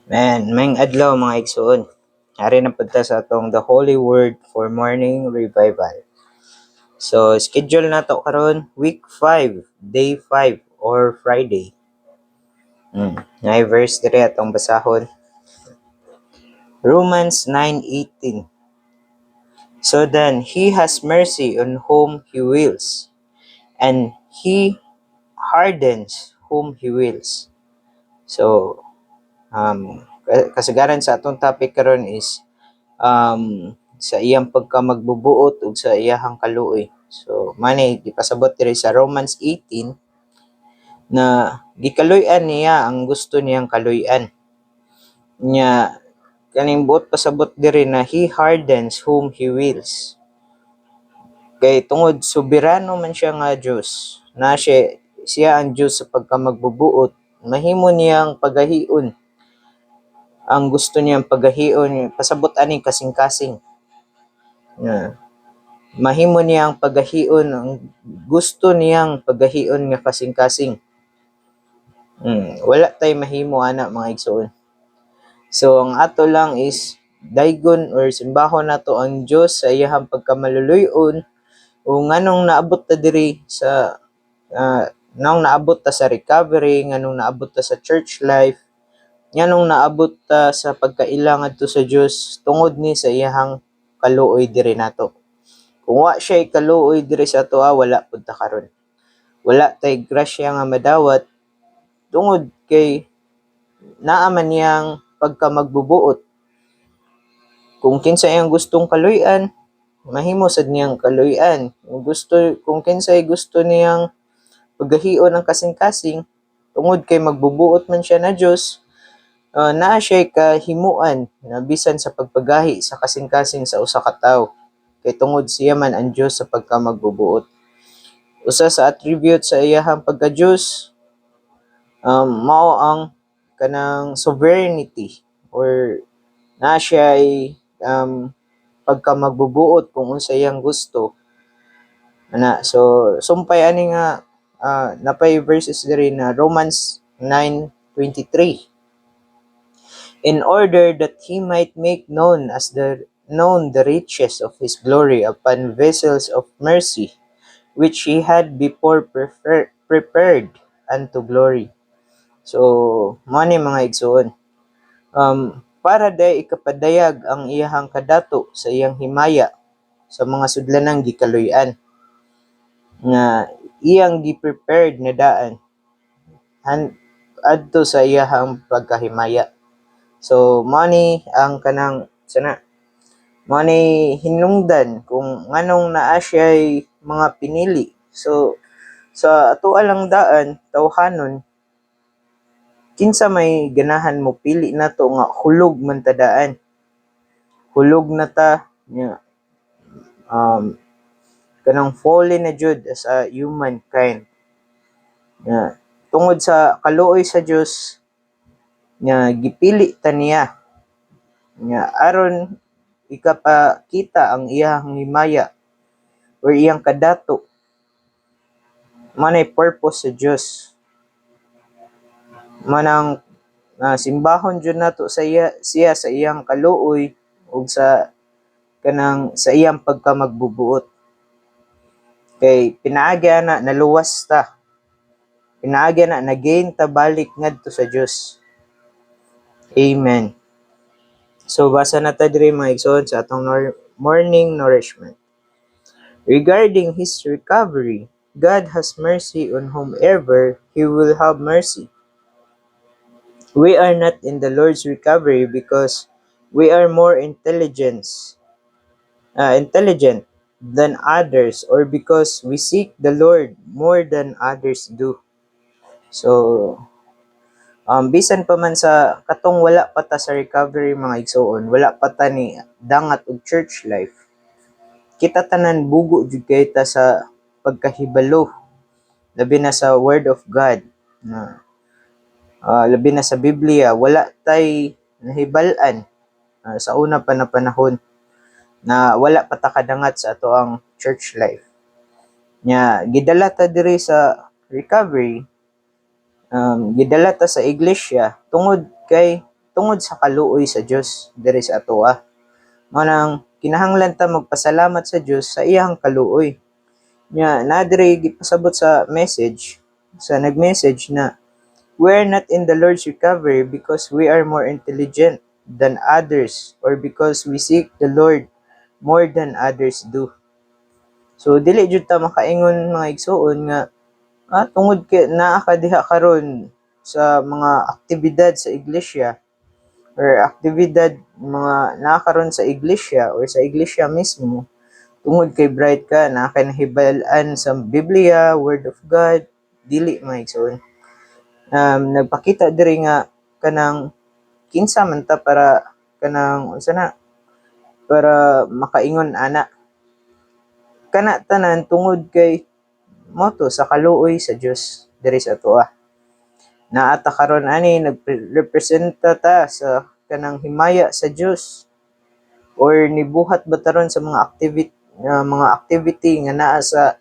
Mayang adlaw mga igsoon. Hari na punta sa atong The Holy Word for Morning Revival. So, schedule na to karon week 5, day 5 or Friday. Ngay verse dire atong basahon. Romans 9:18. So then he has mercy on whom he wills, and he hardens whom he wills. So, kasagaran sa atong topic karon is sa iyang pagkamagbubuot ug sa iyahang kaluoy. So manay gipasabot diri sa Romans 18 na gikaluy-an niya ang gusto niyang kaluy-an. Nya kaning buot pasabot diri na he hardens whom he wills. Kay tungod soberano man siya nga Dios, na siya ang Dios sa pagkamagbubuot, mahimo niyang pagahion ang gusto niyang pagahion, pasabot aning kasing-kasing. Mahimo niyang pagahion ang gusto niyang pagahion nga kasing-kasing. Wala tay mahimo ana mga igsoon. So ang ato lang is daygon or simbahon nato ang Dios sa iyahang pagkamaluluy-on o nganong naabot ta diri sa nganong naabot ta sa recovery, nganong naabot ta sa church life, nganong naabot ta sa pagkailang adto sa Dios tungod ni sa iyahang kaluoy diri nato. Kung wa siya kaluoy diri sa ato, wala pud ta karon. Wala tay grasya nga madawat tungod kay naa man niyang pagkamagbubuot. Kung kinsa iyang gustong kaluy-an, mahimo sad niyang kaluy-an. Kung kinsay gusto niyang pagahion ang kasing-kasing tungod kay magbubuot man siya na Dios, naa siya kahimuan na bisan sa pagpagahi sa kasing-kasing sa usa ka tawo. Kay tungod siya man ang Dios sa pagkamagbubuot. Usa sa attribute sa iyahang pagka-Dios mao ang kanang sovereignty or na siya ay pagkamagbubuot kung unsa iyang gusto. So sumpay ani nga napay verses diri na Romans 9:23. In order that he might make known the riches of his glory upon vessels of mercy, which he had before prepared unto glory. So, money mga igsoon. Para day ikapadayag ang iyahang kadato sa iyang himaya sa mga sudlanang gikaluy-an nga iyang gi-prepared na daan adto sa iyahang pagkahimaya. So, money ang kanang money hinungdan kung nganong naa siya'y mga pinili. So, sa ato alang daan, tawhanon, kinsa may ganahan mo pili nato nga hulog man ta daan. Hulog na ta nya kanang fallen na jud as a humankind. Tungod sa kaluoy sa Dios nga gipili ta niya nga aron ikapakita ang iyang himaya or iyang kadato. Manay purpose sa Dios. Manang simbahon jud nato sa siya sa iyang kaluoy ug sa iyang pagkamagbubuot. Kay pinaagi na naluwas ta. Pinaagi na nagain ta balik ngadto sa Dios. Amen. So basa na ta diri mga igsoon sa atong morning nourishment. Regarding his recovery, God has mercy on whomever he will have mercy. We are not in the Lord's recovery because we are more intelligent than others or because we seek the Lord more than others do. So, bisan pa man sa katong wala pa ta sa recovery mga igsoon, wala pa ta ni dangat og church life, kita tanan bugo jud kay ta sa pagkahibalo, labi na sa Word of God, labi na sa Biblia, wala tay nahibal-an sa una pa na panahon na wala pa ta kadangat sa ato ang church life. Nya gidala ta diri sa recovery, gidala ta sa iglesia tungod kay tungod sa kaluoy sa Dios diri sa atoa. Mao nang kinahanglan ta magpasalamat sa Dios sa iyang kaluoy. Nya na diri gipasabot sa message sa nag-message na we're not in the Lord's recovery because we are more intelligent than others or because we seek the Lord more than others do. So dili jud ta makaingon mga igsoon nga tungod kay naa ka diha karon sa mga aktibidad sa iglesia or aktibidad mga naa karon sa iglesia or sa iglesia mismo tungod kay bright ka naa kay nahibal-an sa Biblia, Word of God, dili mga igsoon. Nagpakita diri nga kanang kinsa man ta para kanang unsa na para makaingon ana kana tanan tungod kay moto sa kaluoy sa Dios diri sa atoa. Naata karon ani nagrepresenta ta sa kanang himaya sa Dios or nibuhat ba taron sa mga activity nga naa sa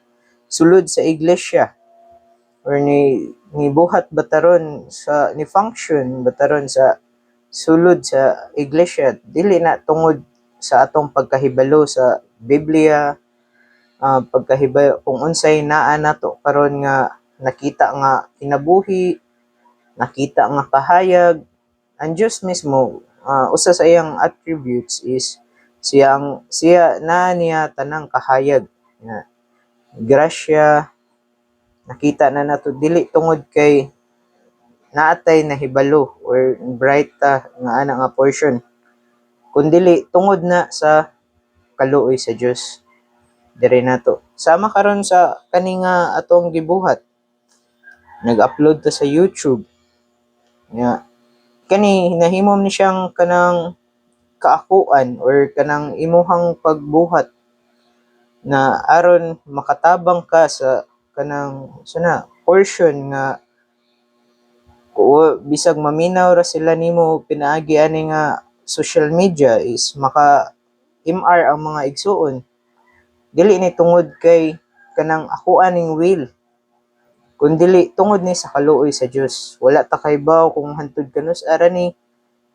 sulod sa iglesia or nibuhat ba taron sa ni function ba taron sa sulod sa iglesia dili na tungod sa atong pagkahibalo sa Biblia, pagkahibalo kung unsay naa nato karon nga nakita nga kinabuhi, nakita nga kahayag. Ang Dios mismo, usa sa iyang attributes is siya na niya tanang kahayag nga grasya nakita na nato dili tungod kay naatay nahibalo or bright nga ana nga portion kundili tungod na sa kaluoy sa Dios diri nato. Sama karon sa kani nga atong gibuhat, nag-upload ta sa YouTube nga kani nahimom ni siyang kanang kaakuan or kanang imuhang pagbuhat na aron makatabang ka sa kanang portion nga bisag maminaw ra sila nimo pinaagi ani nga social media is maka MR ang mga igsuon dili ni tungod kay kanang akuan ning will kundili tungod ni sa kaluoy sa Dios. Wala ta kahibaw kung hantud kanus ara ni,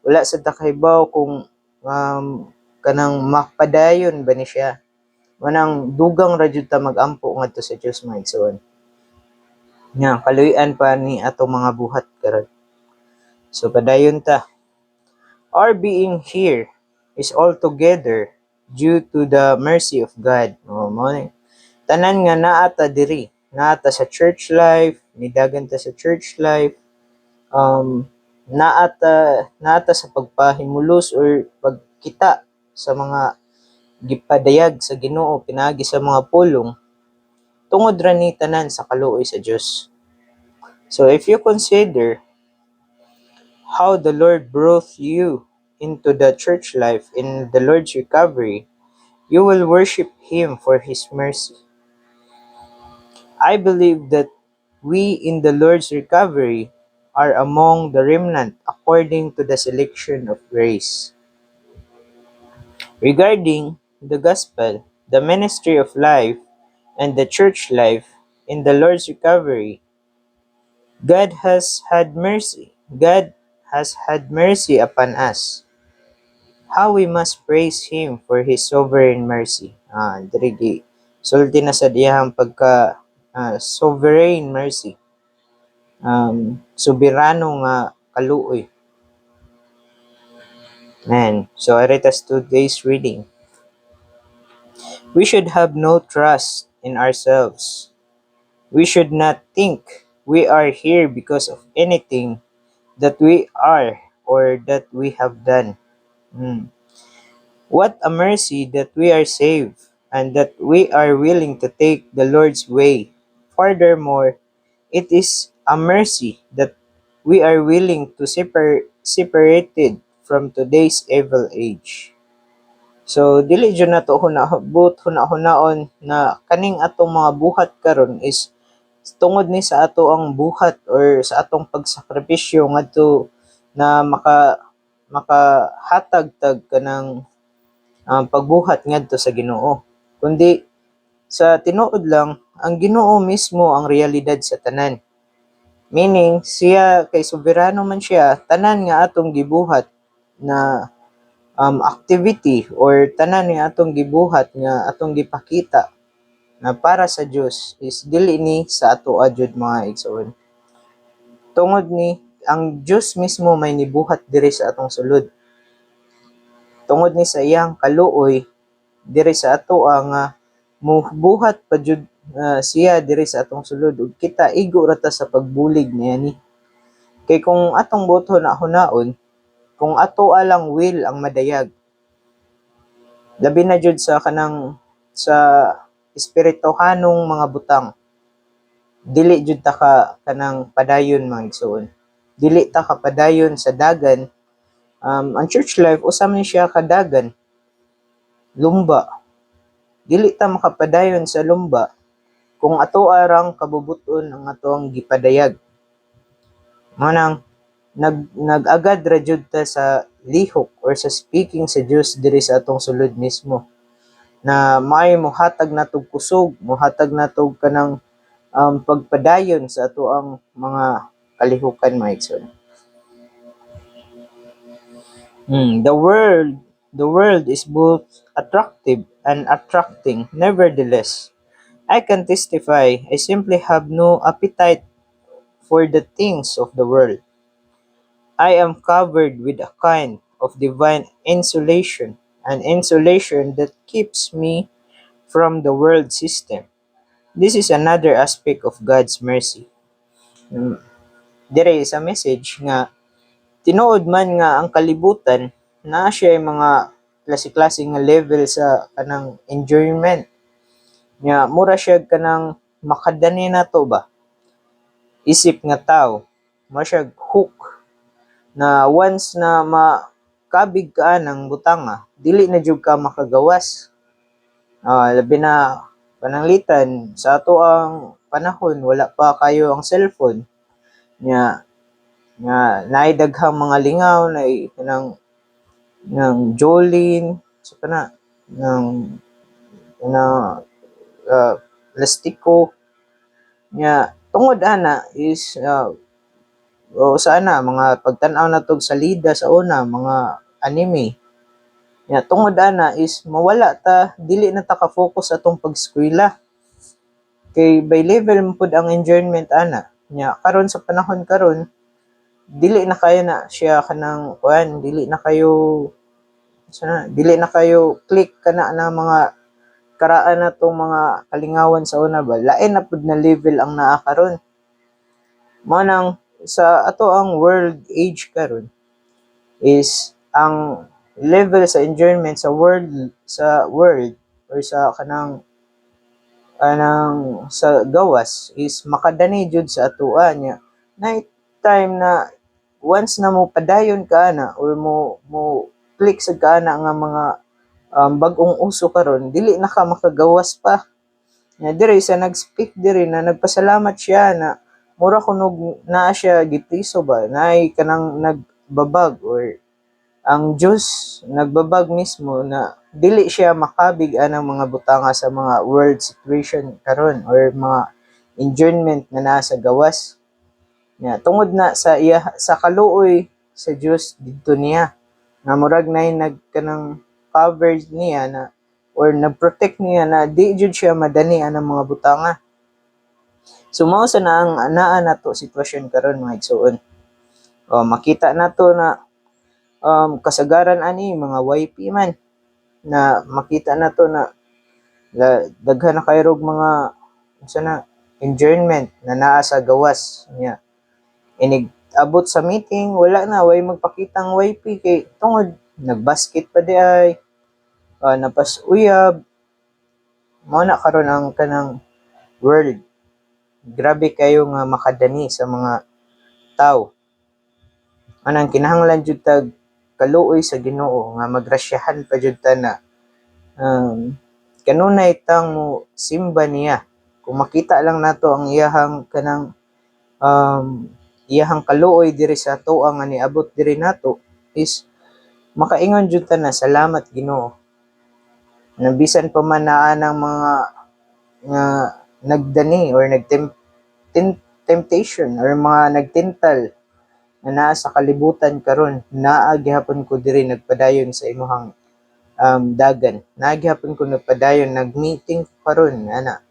wala sa ta kahibaw kung kanang makpadayon ba ni siya. Manang dugang ra jud ta magampo ngadto sa Dios mga igsoon. Nya kaluy-an pa ni ato mga buhat karon. So padayon ta. Our being here is altogether due to the mercy of God. Tanan nga naa ta diri, naa ta sa church life, nidagan ta sa church life, naa ta sa pagpahimulos or pagkita sa mga gipadayag sa Ginoo pinaagi sa mga pulong tungod ra ni tanan sa kaluoy sa Dios. So if you consider how the Lord brought you into the church life in the Lord's recovery, you will worship Him for His mercy. I believe that we in the Lord's recovery are among the remnant according to the selection of grace. Regarding the gospel, the ministry of life, and the church life in the Lord's recovery, God has had mercy. God has had mercy upon us. How we must praise Him for His sovereign mercy. Dirigi, sulti na sa diyang pagka sovereign mercy. Soberano nga kaluoy. So I read us today's reading. We should have no trust in ourselves. We should not think we are here because of anything that we are or that we have done. What a mercy that we are saved and that we are willing to take the Lord's way. Furthermore, it is a mercy that we are willing to separated from today's evil age. So dili jud nato hunahunaon na kaning atong mga buhat karon is tungod ni sa ato ang buhat or sa atong pagsakripisyo ngadto na makahatag tag kanang pagbuhat ngadto sa Ginoo. Kundi sa tinuod lang ang Ginoo mismo ang realidad sa tanan. Meaning, siya kay soberano man siya, tanan nga atong gibuhat na activity or tanan nga atong gibuhat nga atong gipakita na para sa Dios is dili ni sa ato adjud mga igsoon. Tungod ni ang Dios mismo may nibuhat diri sa atong sulod. Tungod ni sa iyang kaluoy diri sa ato nga mubuhat pa jud siya diri sa atong sulod ug kita igo ra ta sa pagbulig niya ni. Kay kung atong boton na hunaon, kung ato alang will ang madayag, labi na jud sa kanang sa espirituhanong mga butang, dili jud ta ka kanang padayon mga igsoon. Dili ta ka padayon sa dagan. Ang church life usam ni siya kadagan, lumba. Dili ta makapadayon sa lumba kung ato arang kabubuton ang atong gipadayag. Manang nag-agad ra jud ta sa lihok or sa speaking sa Dios diri sa atong sulod mismo na may mohatag natog kusog, mohatag natog kanang pagpadayon sa ato ang mga kalihukan mga igsoon. The world is both attractive and attracting. Nevertheless, I can testify I simply have no appetite for the things of the world. I am covered with a kind of divine insulation, an insulation that keeps me from the world system. This is another aspect of God's mercy. Dire is a message nga tinuod man nga ang kalibutan na siya ay mga klase-klase nga level sa kanang enjoyment. Nga mura siya kanang makadani nato ba? Isip nga tao, mura siya hook na once na makabig ka ng butanga, dili na jud ka makagawas. Labi na pananglitan sa ato ang panahon wala pa kayo ang cellphone nga naay daghang mga lingaw na ng Jolene so kana ng plastiko nya tungod ana is sana mga pagtan-aw natog salida sa una mga anime nya tungod ana is mawala ta dili na ta ka-focus atong pag-eskwela kay by level mo pud ang enjoyment ana nya karon sa panahon karon dili na kayo na siya kanang kuan dili na kayo click kana na mga karaan na tong mga kalingawan sa una ba lain na pud na level ang naa karon manang sa ato ang world age karon is ang level sa enjoyment sa world or sa kanang sa gawas is makadani jud sa atoa nya night time na once na mo padayon ka na or mo click sa kana nga mga bag-ong uso karon dili na ka makagawas pa nya dire sa nag-speak dire na nagpasalamat siya na mura kunog naa siya gipriso ba naay kanang nagbabag or ang Diyos nagbabag mismo na dili siya makabig anang mga butanga sa mga world situation karon or mga enjoyment na nasa gawas nya tungod na sa iya sa kaluoy sa Dios didto niya nga murag nay nagkanang covered niya na or nag-protect niya na di jud siya madani anang mga butanga. So mao sa na ang anaa nato sitwasyon karon mga igsoon. Makita nato na kasagaran ani mga YP man na makita nato na daghan na kayo mga enjoyment na naa sa gawas niya. Inig abot sa meeting wala na way magpakitang YP kay tungod nagbasket pa di ay napasuyab mao na karon ang kanang world grabe kayo nga makadani sa mga tao anang kinahanglan jud tag kaluoy sa Ginoo nga magrasyahan pa jud ta na kanunay tang mo simba niya kung makita lang nato ang iyahang kanang iyahang kaluoy diri sa atoa nga niabot diri nato is makaingon jud ta na salamat Ginoo na bisan pa man naa ng mga nga nagdani or temptation or mga nagtintal na naa sa kalibutan karon, naa gihapon ko diri nagpadayon sa imuhang dagan. Naa gihapon ko nagpadayon, nag-meeting karon ana.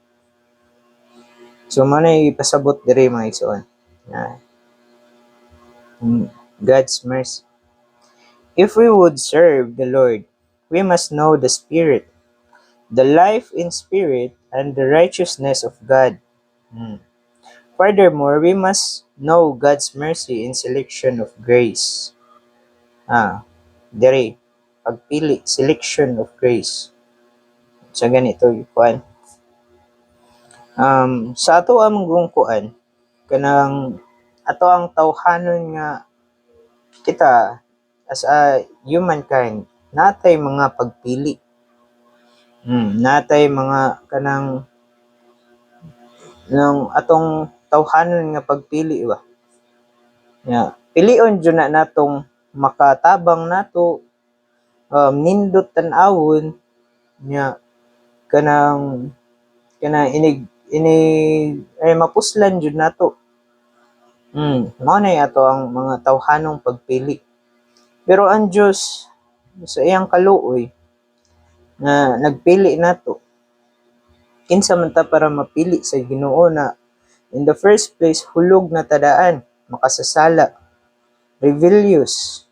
So mo na ipasabot diri mga igsoon. God's mercy. If we would serve the Lord, we must know the Spirit, the life in Spirit, and the righteousness of God. Furthermore, we must know God's mercy in selection of grace. Dere, pagpili, selection of grace. Sa ganito, kuan. Sa ato among kuan, kanang ato ang tawhanon nga kita as a humankind, natay mga pagpili. Natay mga kanang ng atong tawhanon nga pagpili ba. Pilion jud na natong makatabang nato, nindot tan-awon nya kanang inig ay mapuslan jud nato. Mao na ato ang mga tawhanong pagpili. Pero ang Dios sa iyang kaluoy na nagpili nato, kinsa man ta para mapili sa Ginoo na in the first place hulog na tadaan, makasasala, rebellious,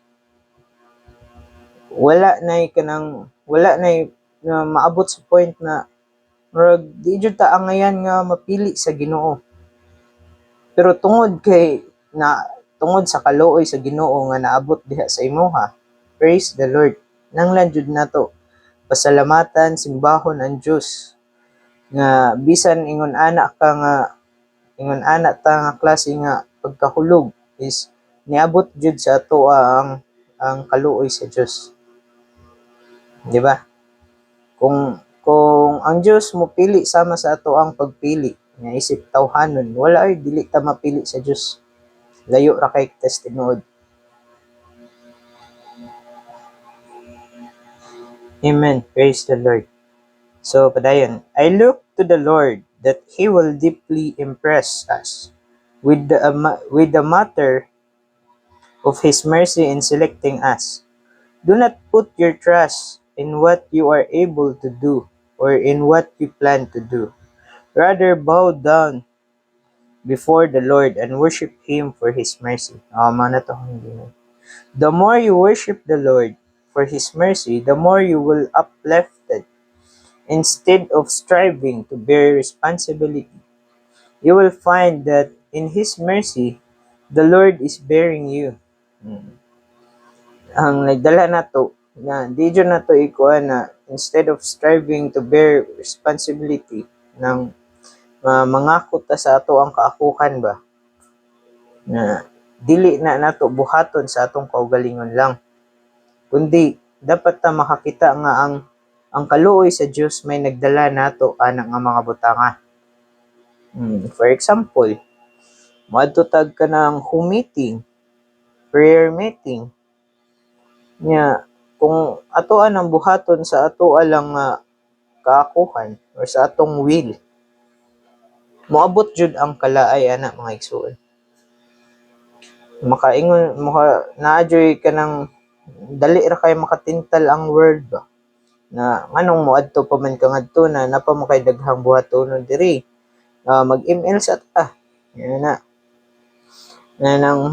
wala nay na maabot sa point na murag di jud ta angayan nga mapili sa Ginoo. Pero tungod sa kaluoy sa Ginoo nga naabot diha sa imuha, praise the Lord. Nanglan jud nato pasalamatan, simbahon ang Dios nga bisan ingon ana ta nga klase nga pagkahulog is niabot jud sa ato ang kaluoy sa Dios. Di ba? Kung ang Dios mo pili sama sa ato ang pagpili nga isip tawhanon, wala ay dili ta mapili sa Dios. Layo ra kay kita tinuod. Amen. Praise the Lord. So, padayon, I look to the Lord that He will deeply impress us with the matter of His mercy in selecting us. Do not put your trust in what you are able to do or in what you plan to do. Rather, bow down before the Lord and worship Him for His mercy. The more you worship the Lord for His mercy, the more you will uplifted. Instead of striving to bear responsibility, you will find that in His mercy, the Lord is bearing you. Ang nagdala nato na di jud nato ikuan na instead of striving to bear responsibility ng mangako ta sa ato ang kaakuhan ba, na dili na nato buhaton sa atong kaugalingon lang, kundi dapat ta makakita nga ang kaluoy sa Dios may nagdala nato ana nga mga butanga. For example, moadto tag ka ng home meeting, prayer meeting, nya kung atoan ang buhaton sa ato lang kaakuhan or sa atong will, moabot jud ang kalaay ana mga igsoon. Makaingon naadyoy ka ng dali ra kay makatintal ang word ba, na nganong moadto pa man ka ngadto na napa mo kay daghang buhatonon diri, mag-email sa ta yan na nang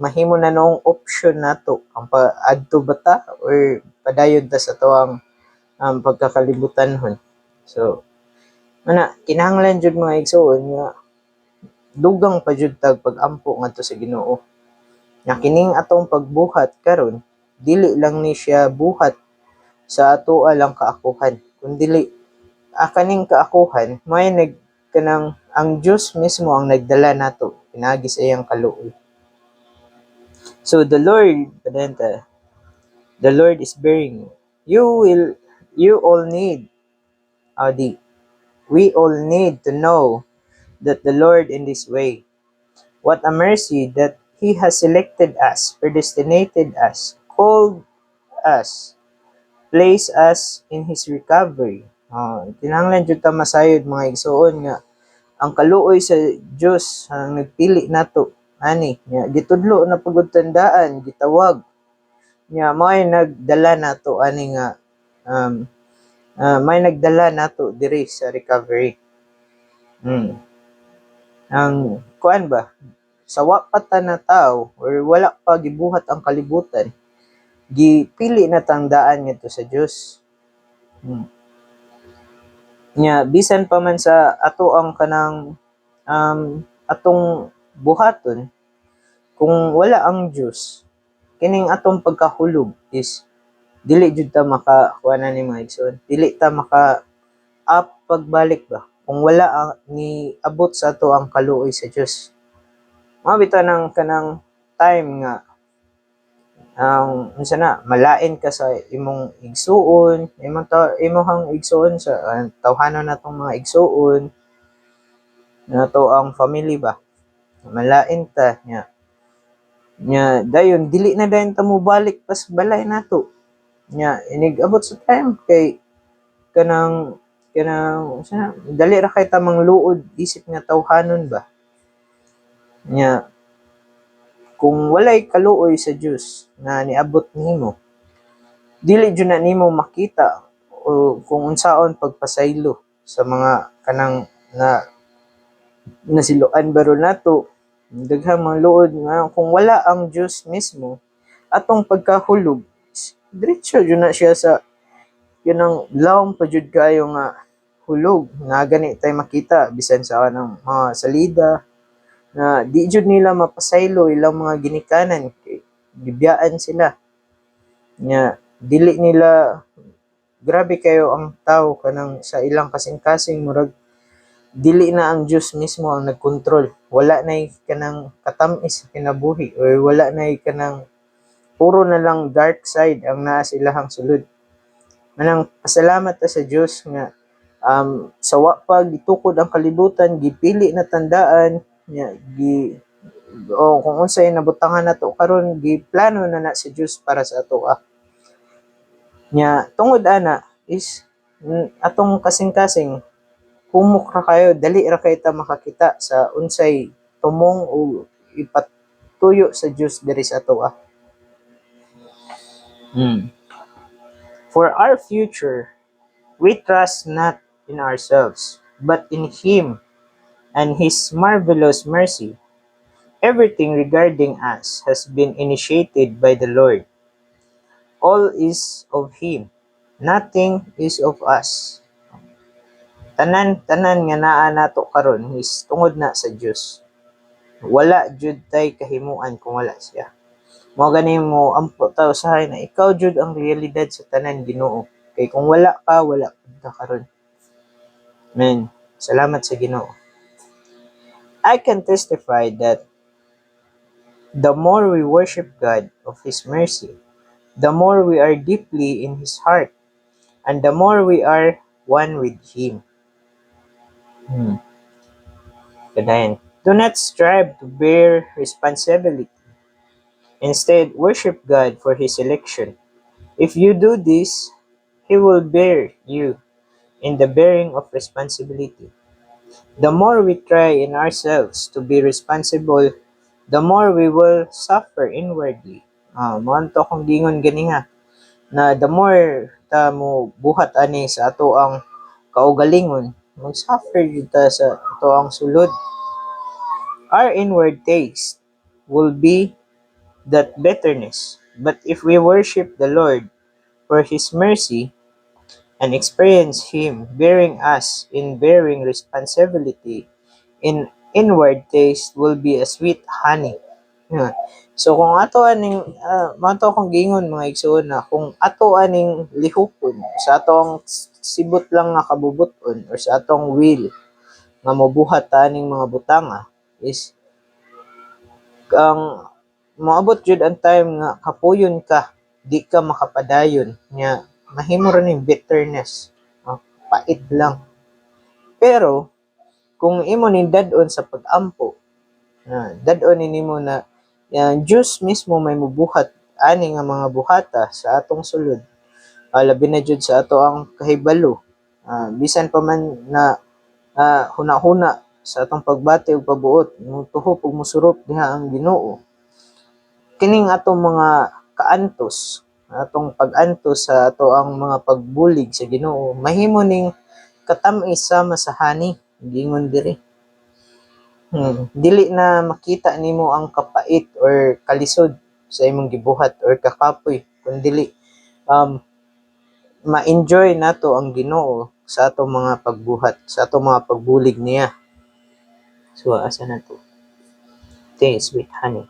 mahimo na noong option nato ang adto bata or padayon ta sa tuwang pagkakalibutanhon. So kinahanglan jud mga igsoon nga dugang pa jud tag pag-ampo ngadto sa Ginoo. Nga kining atong pagbuhat karon dili lang ni siya buhat sa ato lang kaakuhan, kundi kaning kaakuhan may kanang ang Dios mismo ang nagdala nato pinagi sa iyang kaluoy. So the Lord is bearing you. We all need to know that the Lord in this way. What a mercy that He has selected us, predestinated us, called us, placed us in His recovery. Kinahanglan jud ta masayod mga igsoon nga ang kaluoy sa Dios ang nagpili nato ani nya gitudlo na pagud tandaan gitawag nya may nagdala nato ani nga um, may nagdala nato diri sa recovery. Ang kuan ba sa wa pa ta na tao or wala pa gibuhat ang kalibutan gipili na tandaan ngadto sa Dios. Nya bisan pa man sa ato ang kanang atong buhaton kung wala ang Dios kining atong pagkahulog is dili jud ta maka kuanan ni mga igsoon dili ta maka up pagbalik ba kung wala ang ni abot sa ato ang kaluoy sa Dios. Mao bitaw nang kanang time nga ang unsa na malain ka sa imong igsuon imong igsuon sa tawhanon natong mga igsuon nato ang family ba malain ta nya dayon dili na dayon ta mobalik pas balay nato nya inig abot sa time kay kanang unsa na dali ra kay ta mangluod isip nga tawhanon ba nya kung walay kaluoy sa Dios na niabot nimo dili jud na nimo makita o kung unsaon pagpasaylo sa mga kanang na nasiluan baro nato daghang mga luod nga kung wala ang Dios mismo atong pagkahulog diretso jud na siya sa yun ang lawom pa jud kayo nga hulog nga gani tay makita bisan sa kanang mga salida na di jud nila mapasaylo ilang mga ginikanan kay gibiyaan sila nya dili nila grabe kayo ang tao kanang sa ilang kasing-kasing murag dili na ang Dios mismo ang nagkontrol wala nay kanang katamis sa kinabuhi or wala nay kanang puro na lang dark side ang naa sa ilahang sulod manang pasalamat ta sa Dios nga sa wa pa gitukod ang kalibutan gipili na tandaan nya o kung unsay nabutangan nato karon giplano na sa Dios para sa ato nya tungod ana is atong kasing-kasing humok ra kayo dali ra kay ta makakita sa unsay tumong o ipatuyo sa Dios diri sa ato For our future we trust not in ourselves but in Him and His marvelous mercy. Everything regarding us has been initiated by the Lord. All is of Him. Nothing is of us. Tanan nga naa nato karon is tungod na sa Dios. Wala jud tay kahimuan kung wala siya. Mao gani mo ampo ta usahay na ikaw jud ang realidad sa tanan Ginoo. Kay kung wala ka, wala ka karon. Amen. Salamat sa Ginoo. I can testify that the more we worship God of His mercy, the more we are deeply in His heart, and the more we are one with Him. Kadayan. Do not strive to bear responsibility. Instead, worship God for His election. If you do this, He will bear you in the bearing of responsibility. The more we try in ourselves to be responsible, the more we will suffer inwardly. Manto kong gingon gani ha, na the more ta mo buhat ani sa ato ang kaugalingon, mag-suffer jud ta sa ato ang sulod. Our inward taste will be that bitterness. But if we worship the Lord for His mercy and experience Him bearing us in bearing responsibility, in inward taste will be a sweet honey. So kung ato aning mato kong gingon mga igsoon na kung ato aning lihupon sa atong sibot lang nga kabubuton or sa atong will nga mobuhat ta aning mga butanga is ang moabot jud ang time nga kapuyon ka di ka makapadayon nya mahimo ra ning bitterness pait lang pero kung imo ni dad-on sa pag-ampo dad-on nimo na Diyos mismo may mubuhat ani nga mga buhata sa atong sulod labi na jud sa ato ang kahibalo bisan pa man na huna-huna sa atong pagbati ug pabuot, mutuhop ug musurop diha ang Ginoo. Kining atong mga kaantos, atong pag-antos sa ato ang mga pagbulig sa Ginoo, mahimo ning katamis sama sa hani, gingon diri. Dili na makita nimo ang kapait or kalisod sa imong gibuhat or kakapoy, kundi ma-enjoy nato ang Ginoo sa atong mga pagbuhat, sa atong mga pagbulig niya. So, asa na to? Taste with honey.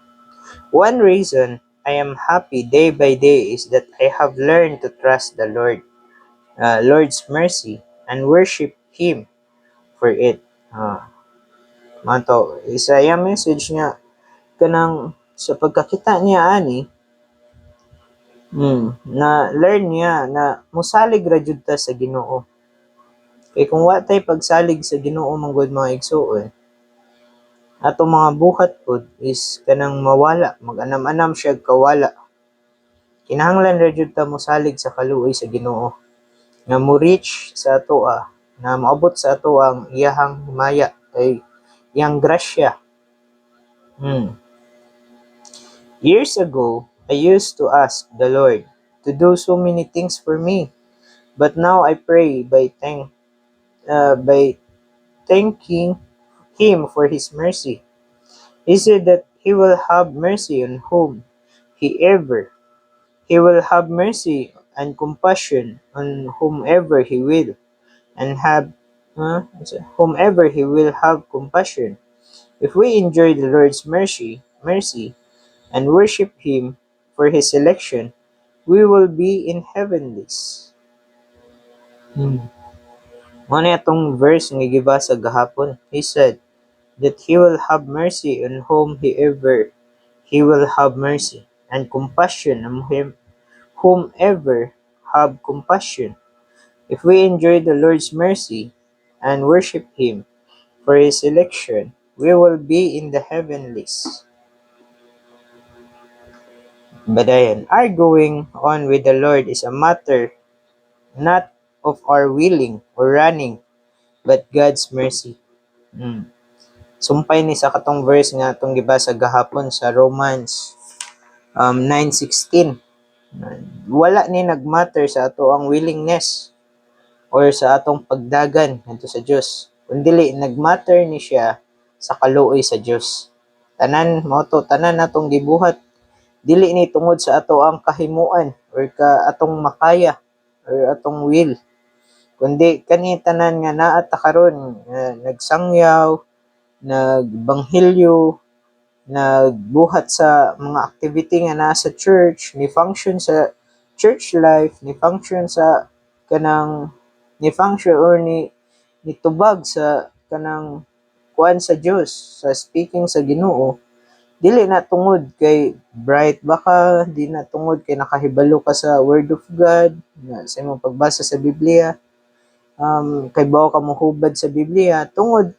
One reason I am happy day by day is that I have learned to trust the Lord's mercy and worship Him for it. Mato, isa yung message niya kanang sa pagkakita niya ani, na learn niya na musalig ra jud ta sa Ginoo. Kay kung wa tay pagsalig sa Ginoo manggod mga igsuon, ato mga buhat pod is kanang mawala, mag-anam-anam siya kawala. Kinahanglan ra jud ta mosalig sa kaluoy sa Ginoo nga mo reach sa atoa, na maabot sa ato ang iyahang himaya kay iyang grasya. Years ago, I used to ask the Lord to do so many things for me, but now I pray by thanking Him for His mercy. He said that He will have mercy on He will have mercy and compassion on whomever He will, and whomever He will have compassion. If we enjoy the Lord's mercy, and worship Him for His election, we will be in heavenlies. Muna itong verse nga gibasa gahapon. He said that He will have mercy on whomever He will have mercy, and compassion on whomever have compassion. If we enjoy the Lord's mercy and worship Him for His election, we will be in the heavenlies. But our going on with the Lord is a matter not of our willing or running, but God's mercy. Sumpay ni sa katong verse nga atong gibasa gahapon sa Romans 9:16. Wala ni nagmatter sa ato ang willingness or sa atong pagdagan ngadto sa Dios, kundi nagmatter ni siya sa kaluoy sa Dios. Tanan natong gibuhat dili ni tungod sa ato ang kahimuan or atong makaya or atong will, kundi kani tanan nga naa ta karon, nagsangyaw, nagbanghilyo, nagbuhat sa mga activity nga naa sa church, ni function sa church life, ni function or nitubag sa kanang kuan sa Dios, sa speaking sa Ginoo. Dili na tungod kay bright baka, di na tungod kay nakahibalo ka sa Word of God, sa imong pagbasa sa Biblia, kay bawa ka mohubad sa Biblia, tungod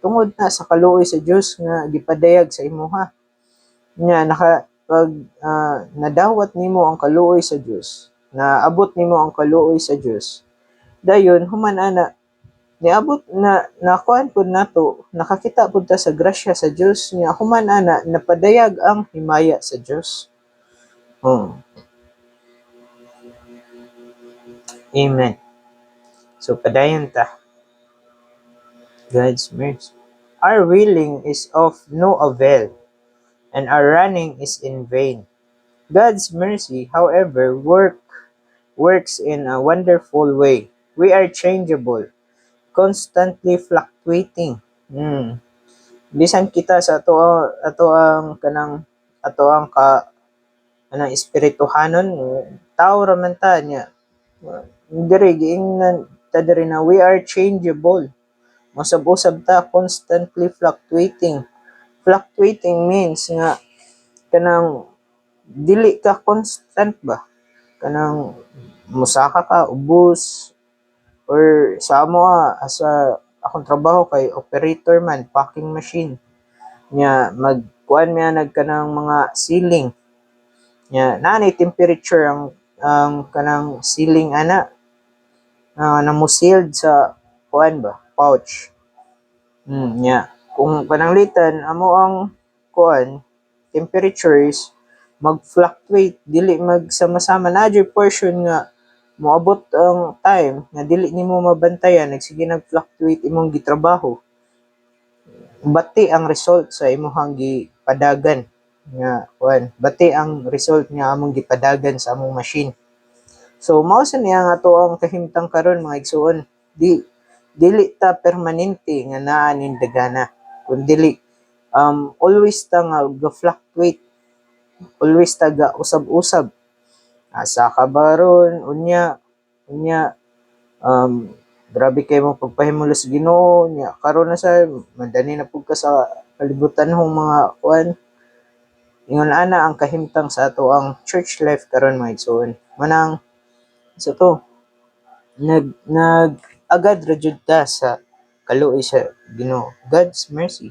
tungod na sa kaluoy sa Dios nga gipadayag sa imuha. Nya pag nadawat nimo ang kaluoy sa Dios, naabot nimo ang kaluoy sa Dios, dayon human ana niabot na nakuan pud nato, nakakita pud ta sa grasya sa Dios nga human ana napadayag ang himaya sa Dios. Amen. So padayon ta. God's mercy. Our willing is of no avail, and our running is in vain. God's mercy, however, works in a wonderful way. We are changeable, constantly fluctuating. Bisan kita sa ato ang espirituhanon, tao ra man ta niya. Diri giingnan ta diri na we are changeable. Masab-usab ta, constantly fluctuating. Fluctuating means nga kanang dili ka constant ba? Kanang musaka ka ubos, or sa amo asa akong trabaho kay operator man, packing machine. Nya magkuan mi nagkanang mga ceiling. Nya naanay temperature ang kanang ceiling ana na mo sealed sa kuan ba, pouch. Nya. Kung pananglitan amo ang kuan temperatures mag-fluctuate dili magsama-sama na jud portion nga moabot ang time nga dili nimo mabantayan nagsige nag-fluctuate imong gitrabaho bati ang result sa imong gipadagan nga kuan bati ang result nga among gipadagan sa among machine. So mao sa niya nga ato ang kahimtang karon mga igsuon, dili ta permanente nga naa ning dagana kun dili always ta nga ga-fluctuate, always ta ga usab-usab. Asa ka baron unya unya grabe kay mo pagpahimulos sa Ginoo nya karon na sa madani na pud ka sa kalibutan hong mga kuan. Ingon ana ang kahimtang sa ato ang church life karon mga igsoon. Manang sa to agad ra jud ta sa kaluoy sa Ginoo. God's mercy.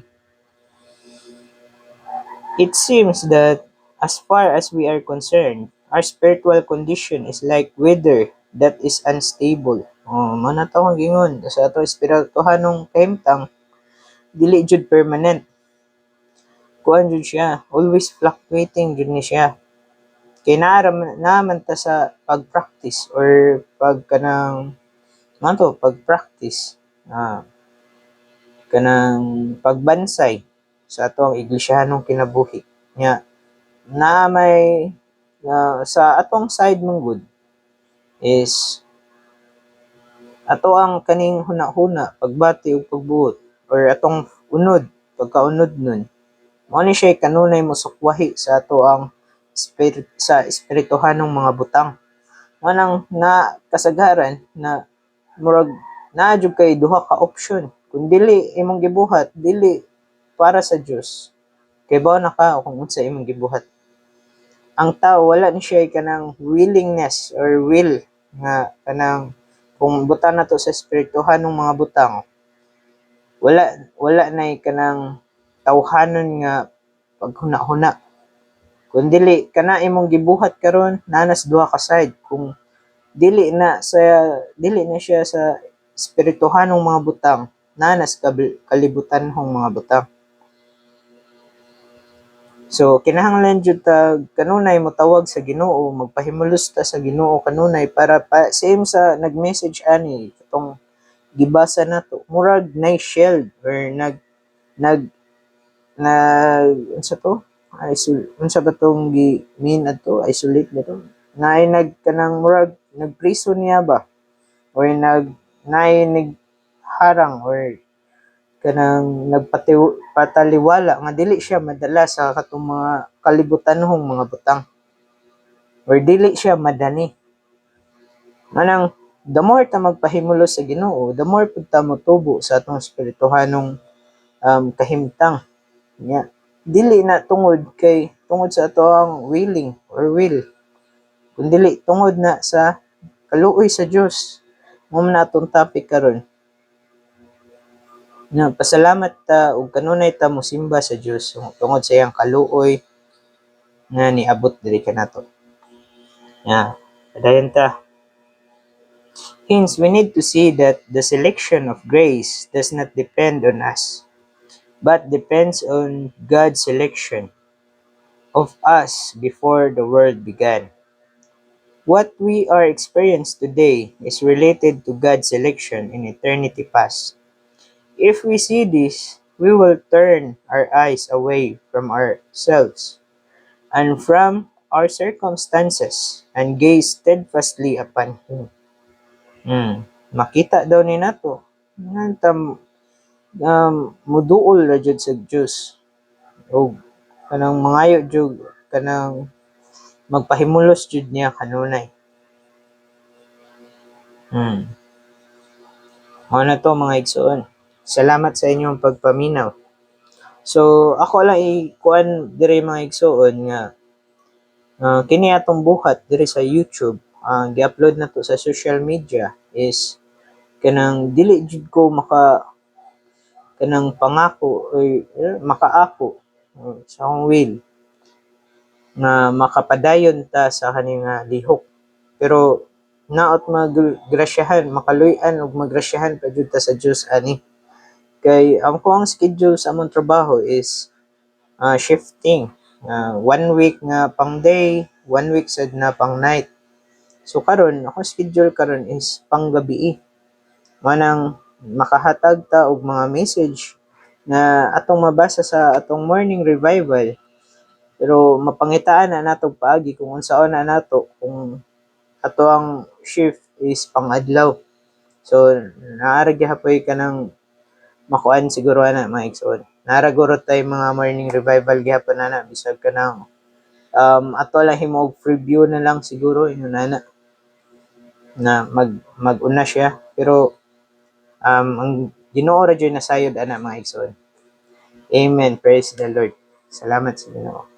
It seems that as far as we are concerned, our spiritual condition is like weather that is unstable. Oh, mana to ang gingon sa ato espirituhanong kahimtang dili jud permanent. Kuan jud siya, always fluctuating jud ni siya. Kay naman ta sa pag-practice or pagkanang pag-practice kanang pagbansay sa ato ang iglesiyanong kinabuhi nya na may sa atong side mong good is ato ang kaning huna-huna pagbati ug pagbuot or atong unod pagkaunod nun mao ni siya kanunay mosukwahi sa ato ang sa espirituhanong mga butang manang na kasagaran na murag naa jud kay duha ka option kung dili imong gibuhat dili para sa Dios kay bao na ka kung unsa imong gibuhat. Ang tao wala ni siya kanang willingness or will nga kanang kung butan nato sa espirituhanong mga butang wala nay kanang tawhanon nga paghuna-huna kung dili kana imong gibuhat karon nanas duha ka side kung dili na siya sa espirituhanong mga butang nanas kalibutanhong mga butang. So kinahanglan jud ta kanunay motawag sa Ginoo magpahimulos ta sa Ginoo kanunay para same sa nag-message ani katong gibasa nato murag nay shield or nag unsa to unsa ba tong gi mean adto isolate ba to nay kanang murag nagprison niya ba or nay harang or kanang pataliwala nga dili siya madala sa katong mga kalibutanhong mga butang or dili siya madani manang the more ta magpahimulos sa Ginoo the more pud ta motubo sa atong espirituhanong kahimtang nya dili na tungod sa ato ang willing or will kundi tungod na sa kaluoy sa Dios mo man atong topic karon. Pasalamat ta ug kanunay ta mosimba sa Dios tungod sa iyang kaluoy nga niabot diri kanato. Padayon ta. Hence, we need to see that the selection of grace does not depend on us, but depends on God's selection of us before the world began. What we are experiencing today is related to God's selection in eternity past. If we see this, we will turn our eyes away from ourselves and from our circumstances and gaze steadfastly upon Him. Makita daw ni nato muduol ra jud sa Dios o kanang mangayo jud kanang magpahimulos jud niya kanunay. Mao na to mga igsoon. Salamat sa inyong pagpaminaw. So ako lang ikuan diri mga igsoon nga kini atong buhat diri sa YouTube gi-upload na to sa social media is kanang dili jud ko kanang pangako o makaako sa akong will na makapadayon ta sa kaning lihok pero naot magrasyahan makaluy-an ug magrasyahan pa jud ta sa Dios ani Kay ang schedule sa among trabaho is shifting. 1 week nga pang day, 1 week sad na pang night. So karon ako schedule karon is pang gabi. Manang makahatag ta og mga message na atong mabasa sa atong morning revival. Pero mapangitaan na nato paagi kung unsaon na nato kung ato ang shift is pang-adlaw. So naara gyapon ka ng makuan siguro ana mga igsoon. Naara guro tay mga morning revival gyapon ana bisag ka ng ato lang himo og preview na lang siguro yun ana na mag-una siya. Pero ang Ginoo ra jud nasayod ana mga igsoon. Amen. Praise the Lord. Salamat sa Ginoo.